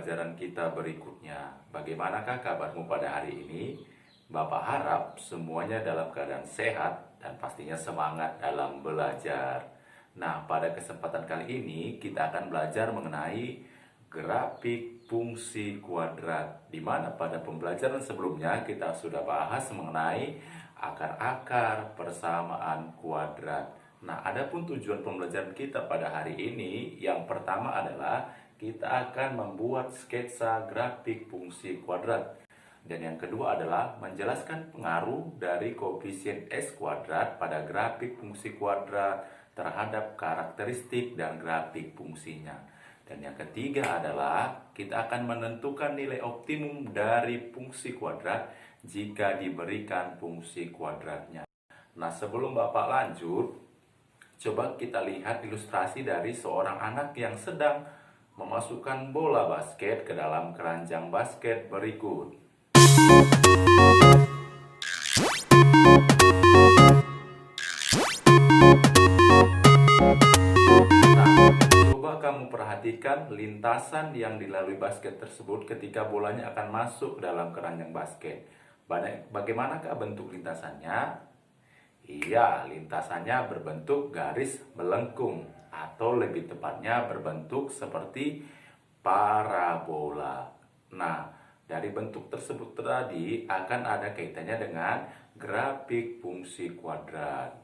pembelajaran kita berikutnya. Bagaimanakah kabarmu pada hari ini? Bapak harap semuanya dalam keadaan sehat dan pastinya semangat dalam belajar. Nah, pada kesempatan kali ini kita akan belajar mengenai grafik fungsi kuadrat, di mana pada pembelajaran sebelumnya kita sudah bahas mengenai akar-akar persamaan kuadrat. Nah, adapun tujuan pembelajaran kita pada hari ini, yang pertama adalah kita akan membuat sketsa grafik fungsi kuadrat. Dan yang kedua adalah menjelaskan pengaruh dari koefisien S kuadrat pada grafik fungsi kuadrat terhadap karakteristik dan grafik fungsinya. Dan yang ketiga adalah kita akan menentukan nilai optimum dari fungsi kuadrat jika diberikan fungsi kuadratnya. Nah, sebelum Bapak lanjut, coba kita lihat ilustrasi dari seorang anak yang sedang memasukkan bola basket ke dalam keranjang basket berikut. Nah, coba kamu perhatikan lintasan yang dilalui basket tersebut ketika bolanya akan masuk ke dalam keranjang basket. Bagaimanakah bentuk lintasannya? Iya, lintasannya berbentuk garis melengkung atau lebih tepatnya berbentuk seperti parabola. Nah, dari bentuk tersebut tadi akan ada kaitannya dengan grafik fungsi kuadrat.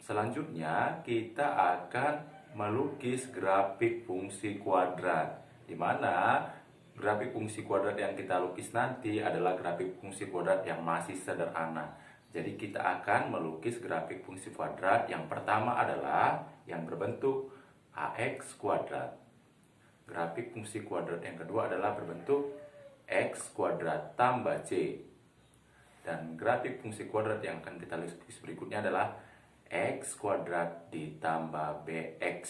Selanjutnya, kita akan melukis grafik fungsi kuadrat, di mana grafik fungsi kuadrat yang kita lukis nanti adalah grafik fungsi kuadrat yang masih sederhana. Jadi kita akan melukis grafik fungsi kuadrat yang pertama adalah yang berbentuk AX kuadrat. Grafik fungsi kuadrat yang kedua adalah berbentuk X kuadrat tambah C. Dan grafik fungsi kuadrat yang akan kita lukis berikutnya adalah X kuadrat ditambah BX.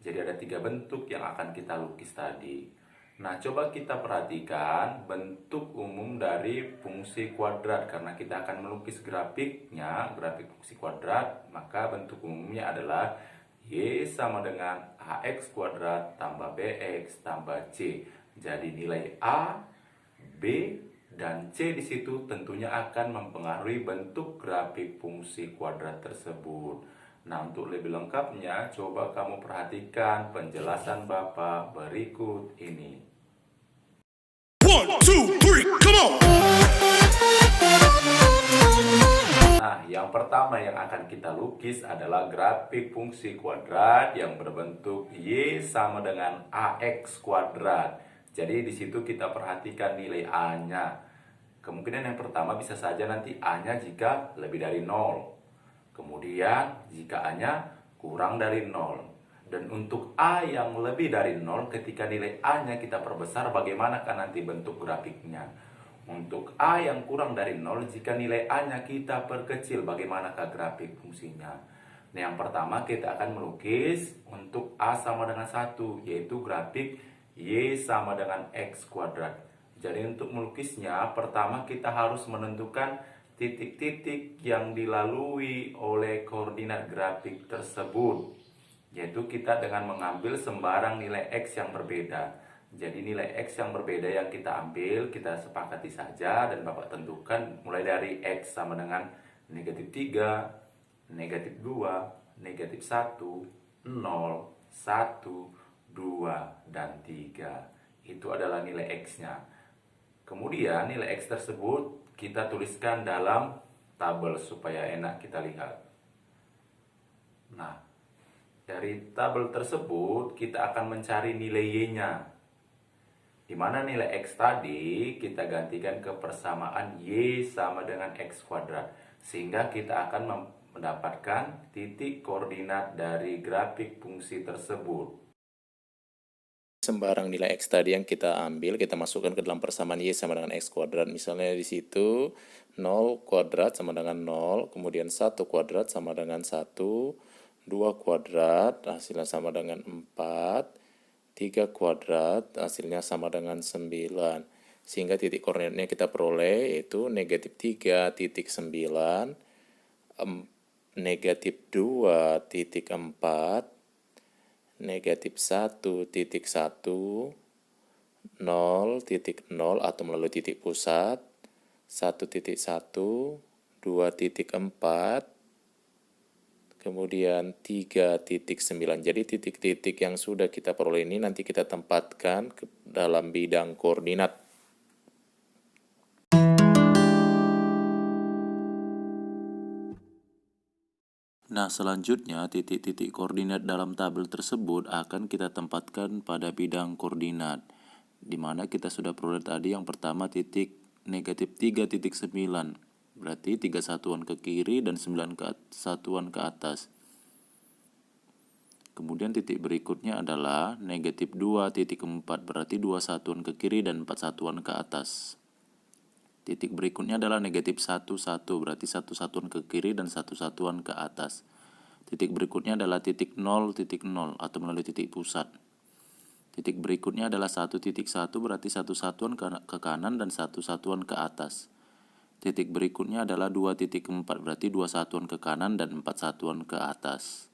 Jadi ada 3 bentuk yang akan kita lukis tadi. Nah, coba kita perhatikan bentuk umum dari fungsi kuadrat. Karena kita akan melukis grafiknya, grafik fungsi kuadrat, maka bentuk umumnya adalah Y sama dengan AX kuadrat tambah BX tambah C. Jadi nilai A, B, dan C di situ tentunya akan mempengaruhi bentuk grafik fungsi kuadrat tersebut. Nah, untuk lebih lengkapnya, coba kamu perhatikan penjelasan Bapak berikut ini. 1, 2, 3, come on! Nah, yang pertama yang akan kita lukis adalah grafik fungsi kuadrat yang berbentuk Y sama dengan AX kuadrat. Jadi di situ kita perhatikan nilai A-nya. Kemungkinan yang pertama bisa saja nanti A-nya jika lebih dari 0. Kemudian jika A-nya kurang dari 0. Dan untuk A yang lebih dari 0, ketika nilai A-nya kita perbesar, bagaimanakah nanti bentuk grafiknya? Untuk A yang kurang dari 0, jika nilai A-nya kita perkecil, bagaimanakah grafik fungsinya? Nah, yang pertama kita akan melukis untuk A sama dengan 1, yaitu grafik Y sama dengan X kuadrat. Jadi untuk melukisnya, pertama kita harus menentukan titik-titik yang dilalui oleh koordinat grafik tersebut. Yaitu kita dengan mengambil sembarang nilai X yang berbeda. Jadi nilai X yang berbeda yang kita ambil, kita sepakati saja dan Bapak tentukan mulai dari X sama dengan negatif 3, negatif 2, negatif 1, 0, 1, 2, dan 3. Itu adalah nilai X-nya. Kemudian nilai X tersebut kita tuliskan dalam tabel supaya enak kita lihat. Nah, dari tabel tersebut kita akan mencari nilai Y-nya. Di mana nilai X tadi kita gantikan ke persamaan Y sama dengan X kuadrat. Sehingga kita akan mendapatkan titik koordinat dari grafik fungsi tersebut. Sembarang nilai X tadi yang kita ambil, kita masukkan ke dalam persamaan Y sama dengan X kuadrat. Misalnya di situ 0 kuadrat sama dengan 0, kemudian 1 kuadrat sama dengan 1, 2 kuadrat hasilnya sama dengan 4, 3 kuadrat hasilnya sama dengan 9. Sehingga titik koordinatnya kita peroleh yaitu negatif 3,9, negatif 2,4, negatif 1.1, 0.0 atau melalui titik pusat, 1.1, 2.4, kemudian 3.9. Jadi titik-titik yang sudah kita peroleh ini nanti kita tempatkan ke dalam bidang koordinat. Nah, selanjutnya titik-titik koordinat dalam tabel tersebut akan kita tempatkan pada bidang koordinat, di mana kita sudah peroleh tadi yang pertama titik negatif 3.9, berarti 3 satuan ke kiri dan 9 satuan ke atas. Kemudian titik berikutnya adalah negatif 2.4, berarti 2 satuan ke kiri dan 4 satuan ke atas. Titik berikutnya adalah negatif 1, 1, berarti 1 satuan ke kiri dan 1 satuan ke atas. Titik berikutnya adalah titik 0, atau melalui titik pusat. Titik berikutnya adalah 1.1, berarti 1 satuan ke kanan dan 1 satuan ke atas. Titik berikutnya adalah 2.4, berarti 2 satuan ke kanan dan 4 satuan ke atas.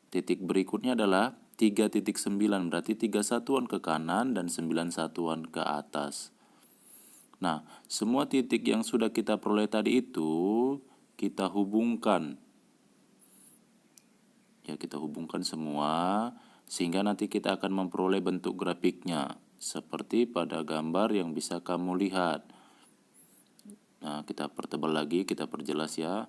Titik berikutnya adalah 3.9, berarti 3 satuan ke kanan dan 9 satuan ke atas. Nah, semua titik yang sudah kita peroleh tadi itu kita hubungkan. Ya, kita hubungkan semua sehingga nanti kita akan memperoleh bentuk grafiknya seperti pada gambar yang bisa kamu lihat. Nah, kita pertebal lagi, kita perjelas ya.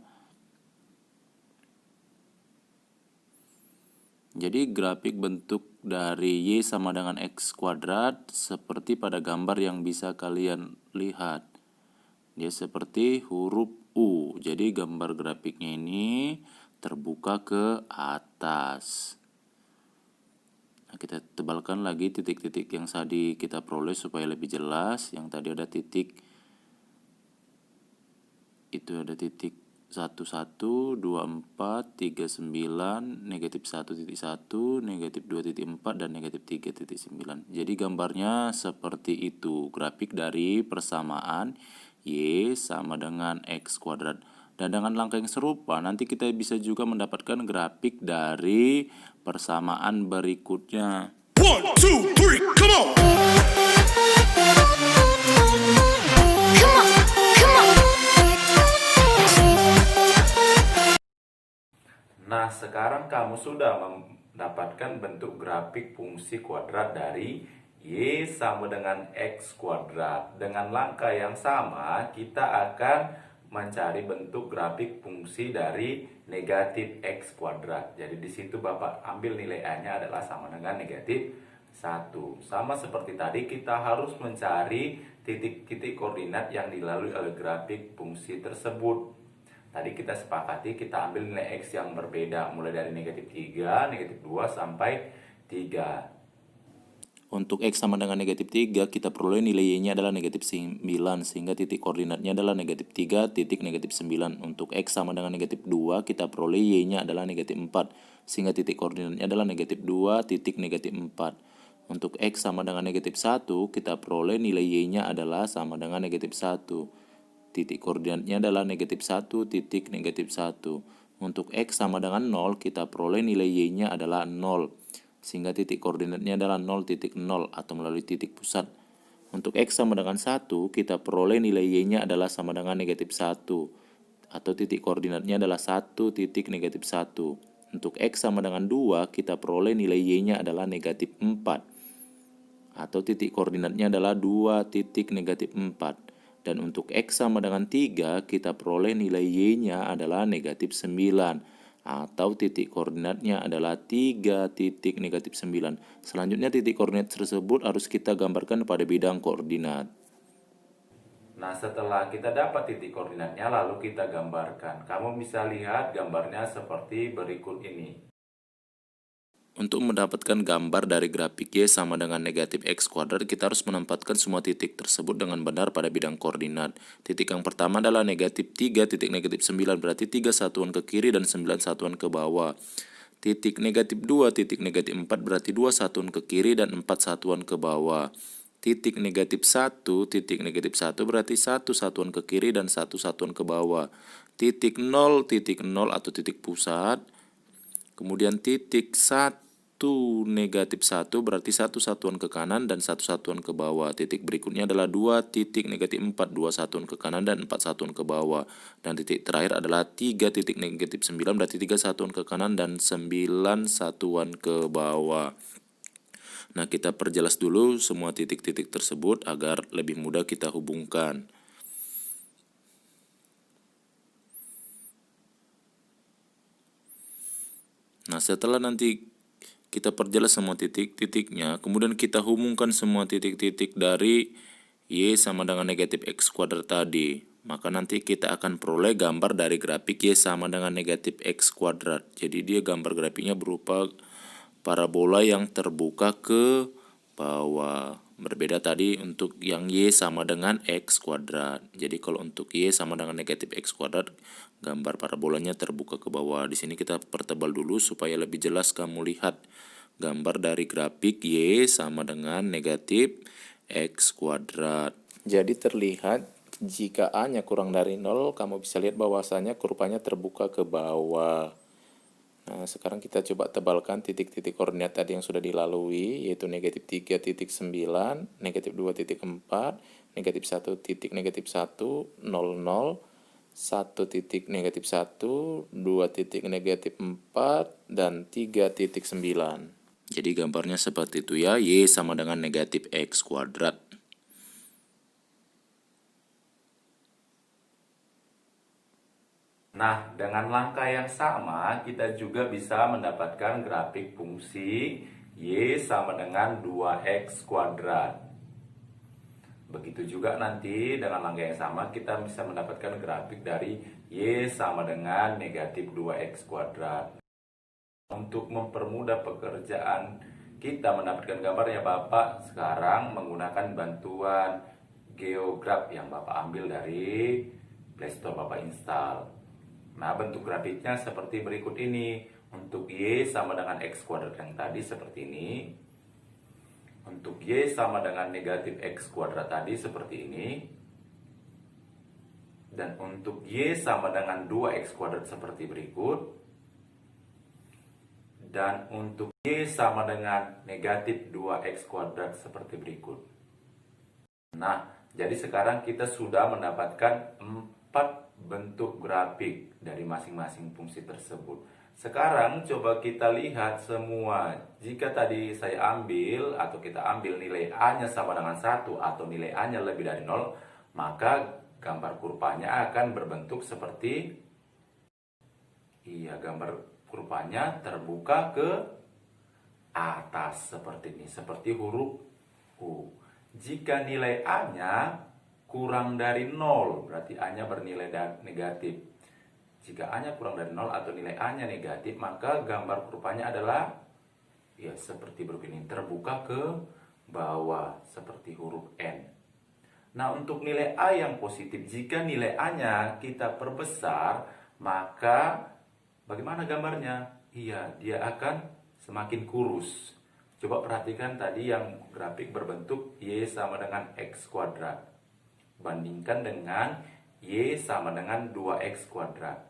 Jadi grafik bentuk dari Y sama dengan X kuadrat seperti pada gambar yang bisa kalian lihat. Dia seperti huruf U. Jadi gambar grafiknya ini terbuka ke atas. Nah, kita tebalkan lagi titik-titik yang tadi kita peroleh supaya lebih jelas. Yang tadi ada titik, itu ada titik 11, 24, 39, negatif 1.1, negatif 2.4, dan negatif 3.9. Jadi gambarnya seperti itu, grafik dari persamaan Y sama dengan X kuadrat. Dan dengan langkah yang serupa, nanti kita bisa juga mendapatkan grafik dari persamaan berikutnya. 1, 2, 3, come on! Nah, sekarang kamu sudah mendapatkan bentuk grafik fungsi kuadrat dari Y sama dengan X kuadrat. Dengan langkah yang sama, kita akan mencari bentuk grafik fungsi dari negatif X kuadrat. Jadi di situ Bapak ambil nilai A-nya adalah sama dengan negatif 1. Sama seperti tadi, kita harus mencari titik-titik koordinat yang dilalui oleh grafik fungsi tersebut. Tadi kita sepakati kita ambil nilai X yang berbeda, mulai dari negatif 3, negatif 2, sampai 3. Untuk X sama dengan negatif 3, kita peroleh nilai Y-nya adalah negatif 9, sehingga titik koordinatnya adalah negatif 3, titik negatif 9. Untuk X sama dengan negatif 2, kita peroleh Y-nya adalah negatif 4, sehingga titik koordinatnya adalah negatif 2, titik negatif 4. Untuk X sama dengan negatif 1, kita peroleh nilai Y-nya adalah sama dengan negatif 1. Titik koordinatnya adalah negatif 1, titik negatif 1. Untuk X sama dengan 0, kita peroleh nilai Y-nya adalah 0. Sehingga titik koordinatnya adalah 0.0 atau melalui titik pusat. Untuk X sama dengan 1, kita peroleh nilai Y-nya adalah sama dengan negatif 1. Atau titik koordinatnya adalah 1, titik negatif 1. Untuk X sama dengan 2, kita peroleh nilai Y-nya adalah negatif 4. Atau titik koordinatnya adalah 2, titik negatif 4. Dan untuk X sama dengan 3, kita peroleh nilai Y-nya adalah negatif 9. Atau titik koordinatnya adalah 3, titik negatif 9. Selanjutnya titik koordinat tersebut harus kita gambarkan pada bidang koordinat. Nah, setelah kita dapat titik koordinatnya, lalu kita gambarkan. Kamu bisa lihat gambarnya seperti berikut ini. Untuk mendapatkan gambar dari grafik Y sama dengan negatif X kuadrat, kita harus menempatkan semua titik tersebut dengan benar pada bidang koordinat. Titik yang pertama adalah negatif 3, titik negatif 9, berarti 3 satuan ke kiri dan 9 satuan ke bawah. Titik negatif 2, titik negatif 4, berarti 2 satuan ke kiri dan 4 satuan ke bawah. Titik negatif 1, titik negatif 1, berarti 1 satuan ke kiri dan 1 satuan ke bawah. Titik 0, atau titik pusat. Kemudian titik 1, negatif 1 berarti 1 satuan ke kanan dan 1 satuan ke bawah. Titik berikutnya adalah 2 titik negatif 4, 2 satuan ke kanan dan 4 satuan ke bawah. Dan titik terakhir adalah 3 titik negatif 9 berarti 3 satuan ke kanan dan 9 satuan ke bawah. Nah, kita perjelas dulu semua titik-titik tersebut agar lebih mudah kita hubungkan. Nah, setelah nanti kita perjelas semua titik-titiknya, kemudian kita hubungkan semua titik-titik dari Y sama dengan negatif X kuadrat tadi. Maka nanti kita akan peroleh gambar dari grafik Y sama dengan negatif X kuadrat. Jadi dia gambar grafiknya berupa parabola yang terbuka ke bawah. Berbeda tadi untuk yang Y sama dengan X kuadrat. Jadi kalau untuk Y sama dengan negatif X kuadrat, gambar parabolanya terbuka ke bawah. Di sini kita pertebal dulu supaya lebih jelas kamu lihat gambar dari grafik Y sama dengan negatif X kuadrat. Jadi terlihat jika A-nya kurang dari 0, kamu bisa lihat bahwasanya kurvanya terbuka ke bawah. Nah, sekarang kita coba tebalkan titik-titik koordinat tadi yang sudah dilalui, yaitu negatif 3.9, negatif 2.4, negatif 1 titik negatif 1, 0, 0, 1 titik negatif 1, 2 titik negatif 4, dan 3.9. Jadi gambarnya seperti itu ya, Y sama dengan negatif X kuadrat. Nah, dengan langkah yang sama, kita juga bisa mendapatkan grafik fungsi Y sama dengan 2X kuadrat. Begitu juga nanti dengan langkah yang sama, kita bisa mendapatkan grafik dari Y sama dengan negatif 2X kuadrat. Untuk mempermudah pekerjaan kita mendapatkan gambarnya, Bapak sekarang menggunakan bantuan GeoGraph yang Bapak ambil dari Playstore Bapak install. Nah, bentuk grafiknya seperti berikut ini. Untuk Y sama dengan X kuadrat yang tadi seperti ini. Untuk Y sama dengan negatif X kuadrat tadi seperti ini. Dan untuk Y sama dengan 2X kuadrat seperti berikut. Dan untuk Y sama dengan negatif 2X kuadrat seperti berikut. Nah, jadi sekarang kita sudah mendapatkan 4 bentuk grafik dari masing-masing fungsi tersebut. Sekarang coba kita lihat semua. Jika tadi saya ambil atau kita ambil nilai A-nya sama dengan 1 atau nilai A-nya lebih dari 0, maka gambar kurvanya akan berbentuk seperti gambar kurvanya terbuka ke atas seperti ini, seperti huruf U. Jika nilai A-nya kurang dari 0, berarti A-nya bernilai negatif. Jika A-nya kurang dari 0 atau nilai A-nya negatif, maka gambar kurvanya adalah seperti begini, terbuka ke bawah seperti huruf N. Nah, untuk nilai A yang positif, jika nilai A-nya kita perbesar, maka bagaimana gambarnya? Dia akan semakin kurus. Coba perhatikan tadi yang grafik berbentuk Y sama dengan X kuadrat. Bandingkan dengan Y sama dengan 2X kuadrat.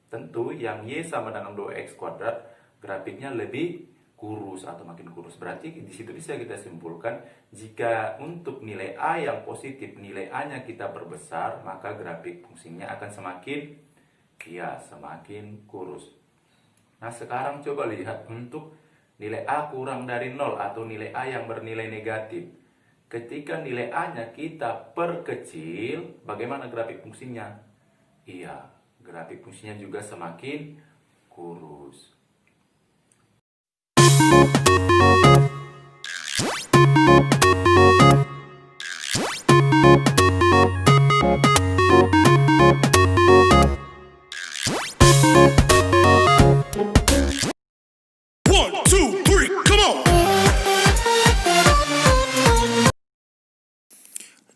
Tentu yang Y sama dengan 2X kuadrat grafiknya lebih kurus atau makin kurus. Berarti di situ bisa kita simpulkan jika untuk nilai A yang positif, nilai A-nya kita perbesar, maka grafik fungsinya akan semakin kurus. Nah, sekarang coba lihat untuk nilai A kurang dari 0 atau nilai A yang bernilai negatif. Ketika nilai A-nya kita perkecil, bagaimana grafik fungsinya? Grafik fungsinya juga semakin kurus. One, two, three, come on!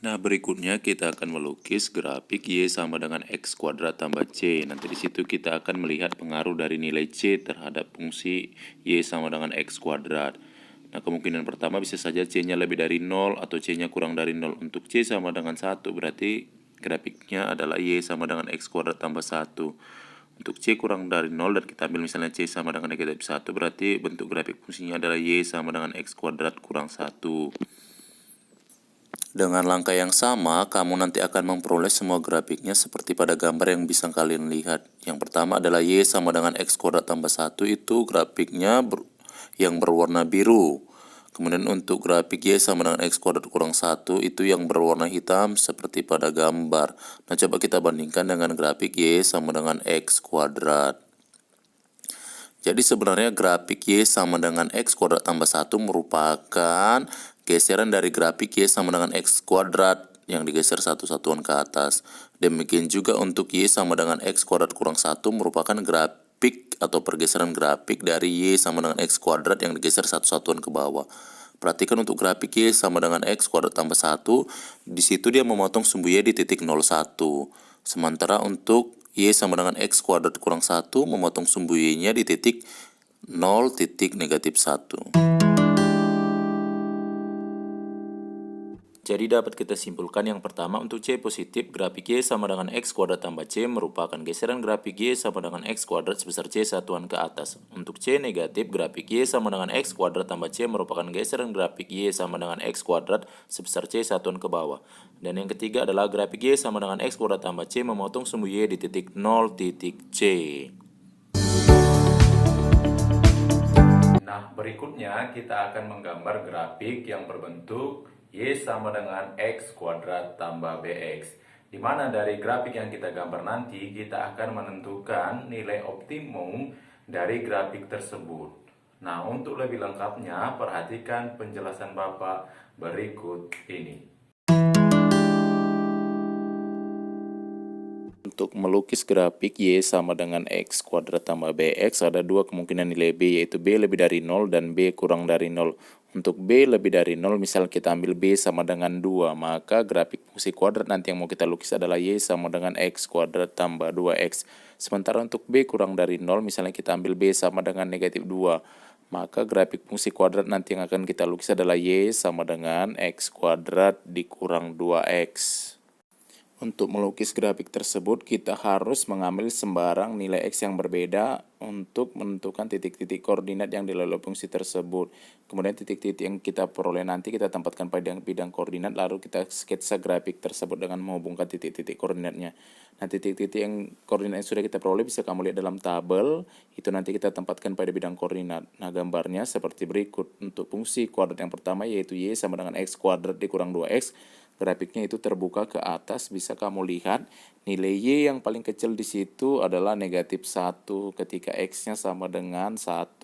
Nah, berikutnya kita akan melukis grafik Y sama dengan X kuadrat tambah C. Nanti di situ kita akan melihat pengaruh dari nilai C terhadap fungsi Y sama dengan X kuadrat. Nah, kemungkinan pertama bisa saja C-nya lebih dari 0 atau C-nya kurang dari 0. Untuk C sama dengan 1 berarti grafiknya adalah Y sama dengan X kuadrat tambah 1. Untuk C kurang dari 0 dan kita ambil misalnya C sama dengan negatif 1, berarti bentuk grafik fungsinya adalah Y sama dengan X kuadrat kurang 1. Dengan langkah yang sama, kamu nanti akan memperoleh semua grafiknya seperti pada gambar yang bisa kalian lihat. Yang pertama adalah Y sama dengan X kuadrat tambah 1, itu grafiknya yang berwarna biru. Kemudian untuk grafik Y sama dengan X kuadrat kurang 1, itu yang berwarna hitam seperti pada gambar. Nah, coba kita bandingkan dengan grafik Y sama dengan X kuadrat. Jadi sebenarnya grafik Y sama dengan X kuadrat tambah 1 merupakan geseran dari grafik Y sama dengan X kuadrat yang digeser satu satuan ke atas. Demikian juga untuk Y sama dengan X kuadrat kurang 1 merupakan grafik atau pergeseran grafik dari Y sama dengan X kuadrat yang digeser satu satuan ke bawah. Perhatikan untuk grafik Y sama dengan X kuadrat tambah 1, di situ dia memotong sumbu Y di titik 01. Sementara untuk Y sama dengan X kuadrat kurang 1 memotong sumbu Y-nya di titik 0 titik negatif 1. Jadi dapat kita simpulkan yang pertama untuk C positif, grafik Y sama dengan X kuadrat tambah C merupakan geseran grafik Y sama dengan X kuadrat sebesar C satuan ke atas. Untuk C negatif, grafik Y sama dengan X kuadrat tambah C merupakan geseran grafik Y sama dengan X kuadrat sebesar C satuan ke bawah. Dan yang ketiga adalah grafik Y sama dengan X kuadrat tambah C memotong sumbu Y di titik 0 titik C. Nah, berikutnya kita akan menggambar grafik yang berbentuk Y sama dengan X kuadrat tambah BX. Di mana dari grafik yang kita gambar nanti, kita akan menentukan nilai optimum dari grafik tersebut. Nah, untuk lebih lengkapnya, perhatikan penjelasan Bapak berikut ini. Untuk melukis grafik Y sama dengan X kuadrat tambah BX, ada dua kemungkinan nilai B, yaitu B lebih dari 0 dan B kurang dari 0. Untuk B lebih dari 0, misal kita ambil B sama dengan 2, maka grafik fungsi kuadrat nanti yang mau kita lukis adalah Y sama dengan X kuadrat tambah 2X. Sementara untuk B kurang dari 0, misalnya kita ambil B sama dengan negatif 2, maka grafik fungsi kuadrat nanti yang akan kita lukis adalah Y sama dengan X kuadrat dikurang 2X. Untuk melukis grafik tersebut, kita harus mengambil sembarang nilai X yang berbeda untuk menentukan titik-titik koordinat yang dilalui fungsi tersebut. Kemudian titik-titik yang kita peroleh nanti kita tempatkan pada bidang koordinat, lalu kita sketsa grafik tersebut dengan menghubungkan titik-titik koordinatnya. Nah, titik-titik yang koordinat yang sudah kita peroleh bisa kamu lihat dalam tabel, itu nanti kita tempatkan pada bidang koordinat. Nah, gambarnya seperti berikut. Untuk fungsi kuadrat yang pertama yaitu Y sama dengan X kuadrat dikurang 2X, grafiknya itu terbuka ke atas, bisa kamu lihat nilai Y yang paling kecil di situ adalah negatif 1 ketika X-nya sama dengan 1.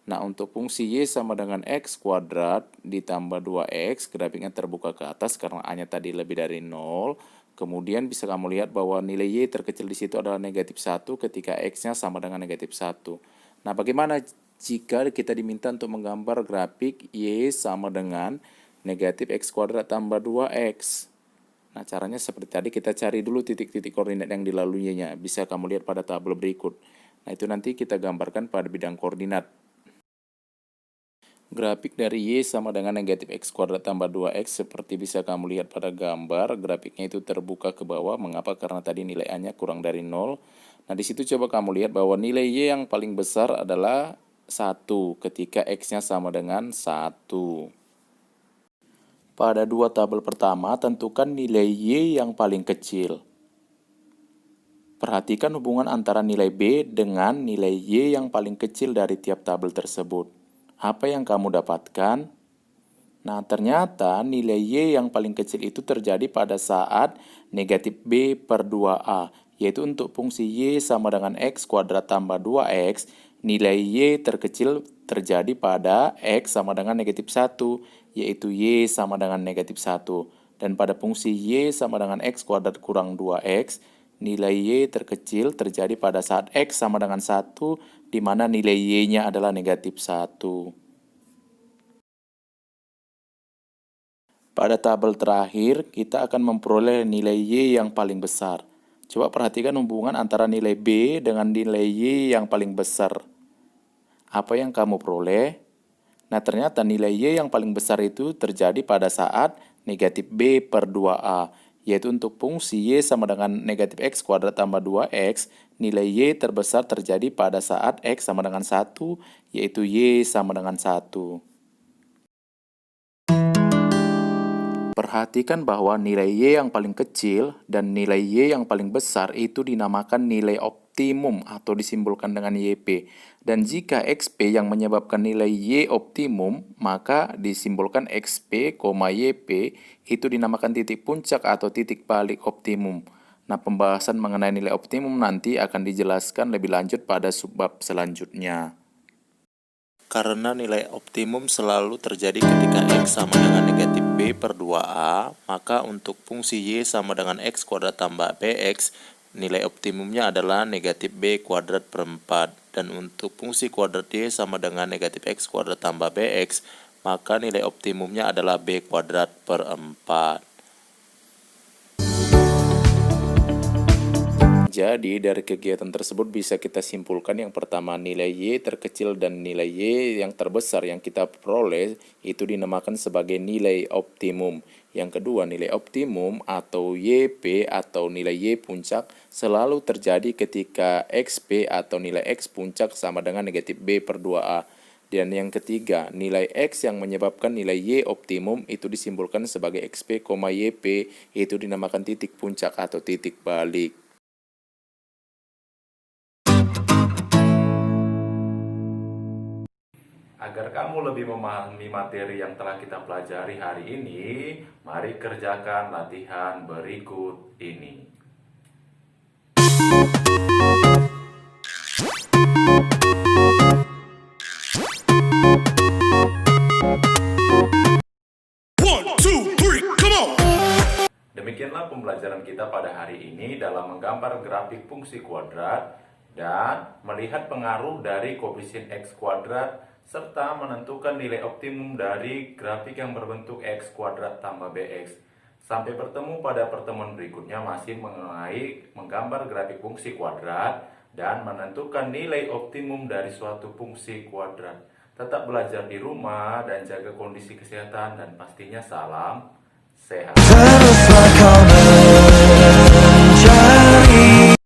Nah, untuk fungsi Y sama dengan X kuadrat ditambah 2X, grafiknya terbuka ke atas karena A-nya tadi lebih dari 0. Kemudian bisa kamu lihat bahwa nilai Y terkecil di situ adalah negatif 1 ketika X-nya sama dengan negatif 1. Nah, bagaimana jika kita diminta untuk menggambar grafik Y sama dengan negatif X kuadrat tambah 2X. Nah, caranya seperti tadi, kita cari dulu titik-titik koordinat yang dilaluinya. Bisa kamu lihat pada tabel berikut. Nah, itu nanti kita gambarkan pada bidang koordinat. Grafik dari Y sama dengan negatif X kuadrat tambah 2X seperti bisa kamu lihat pada gambar. Grafiknya itu terbuka ke bawah. Mengapa? Karena tadi nilai A-nya kurang dari 0. Nah, di situ coba kamu lihat bahwa nilai Y yang paling besar adalah 1 ketika X-nya sama dengan 1. Pada dua tabel pertama, tentukan nilai Y yang paling kecil. Perhatikan hubungan antara nilai B dengan nilai Y yang paling kecil dari tiap tabel tersebut. Apa yang kamu dapatkan? Nah, ternyata nilai Y yang paling kecil itu terjadi pada saat negatif B per 2A, yaitu untuk fungsi Y sama dengan X kuadrat tambah 2X, nilai Y terkecil terjadi pada X sama dengan negatif 1, yaitu Y sama dengan negatif 1. Dan pada fungsi Y sama dengan X kuadrat kurang 2X, nilai Y terkecil terjadi pada saat X sama dengan 1, di mana nilai Y-nya adalah negatif 1. Pada tabel terakhir, kita akan memperoleh nilai Y yang paling besar. Coba perhatikan hubungan antara nilai B dengan nilai Y yang paling besar. Apa yang kamu peroleh? Nah, ternyata nilai Y yang paling besar itu terjadi pada saat negatif B per 2A, yaitu untuk fungsi y sama dengan negatif x kuadrat tambah 2x, nilai y terbesar terjadi pada saat x sama dengan 1, yaitu y sama dengan 1. Perhatikan bahwa nilai y yang paling kecil dan nilai y yang paling besar itu dinamakan nilai optimum atau disimbolkan dengan YP. Dan jika XP yang menyebabkan nilai Y optimum, maka disimbolkan XP, YP itu dinamakan titik puncak atau titik balik optimum. Nah, pembahasan mengenai nilai optimum nanti akan dijelaskan lebih lanjut pada subbab selanjutnya. Karena nilai optimum selalu terjadi ketika X sama dengan negatif B per 2A, maka untuk fungsi Y sama dengan X kuadrat tambah BX, nilai optimumnya adalah negatif B kuadrat per 4. Dan untuk fungsi kuadrat Y sama dengan negatif X kuadrat tambah BX, maka nilai optimumnya adalah B kuadrat per 4. Jadi dari kegiatan tersebut bisa kita simpulkan yang pertama nilai Y terkecil dan nilai Y yang terbesar yang kita peroleh itu dinamakan sebagai nilai optimum. Yang kedua nilai optimum atau YP atau nilai Y puncak selalu terjadi ketika XP atau nilai X puncak sama dengan negatif B per 2A. Dan yang ketiga, nilai X yang menyebabkan nilai Y optimum itu disimbolkan sebagai XP, YP, itu dinamakan titik puncak atau titik balik. Agar kamu lebih memahami materi yang telah kita pelajari hari ini, mari kerjakan latihan berikut ini. One, two, three, come on! Demikianlah pembelajaran kita pada hari ini dalam menggambar grafik fungsi kuadrat dan melihat pengaruh dari koefisien X kuadrat serta menentukan nilai optimum dari grafik yang berbentuk X kuadrat tambah BX. Sampai bertemu pada pertemuan berikutnya masih mengenai menggambar grafik fungsi kuadrat dan menentukan nilai optimum dari suatu fungsi kuadrat. Tetap belajar di rumah dan jaga kondisi kesehatan dan pastinya salam sehat.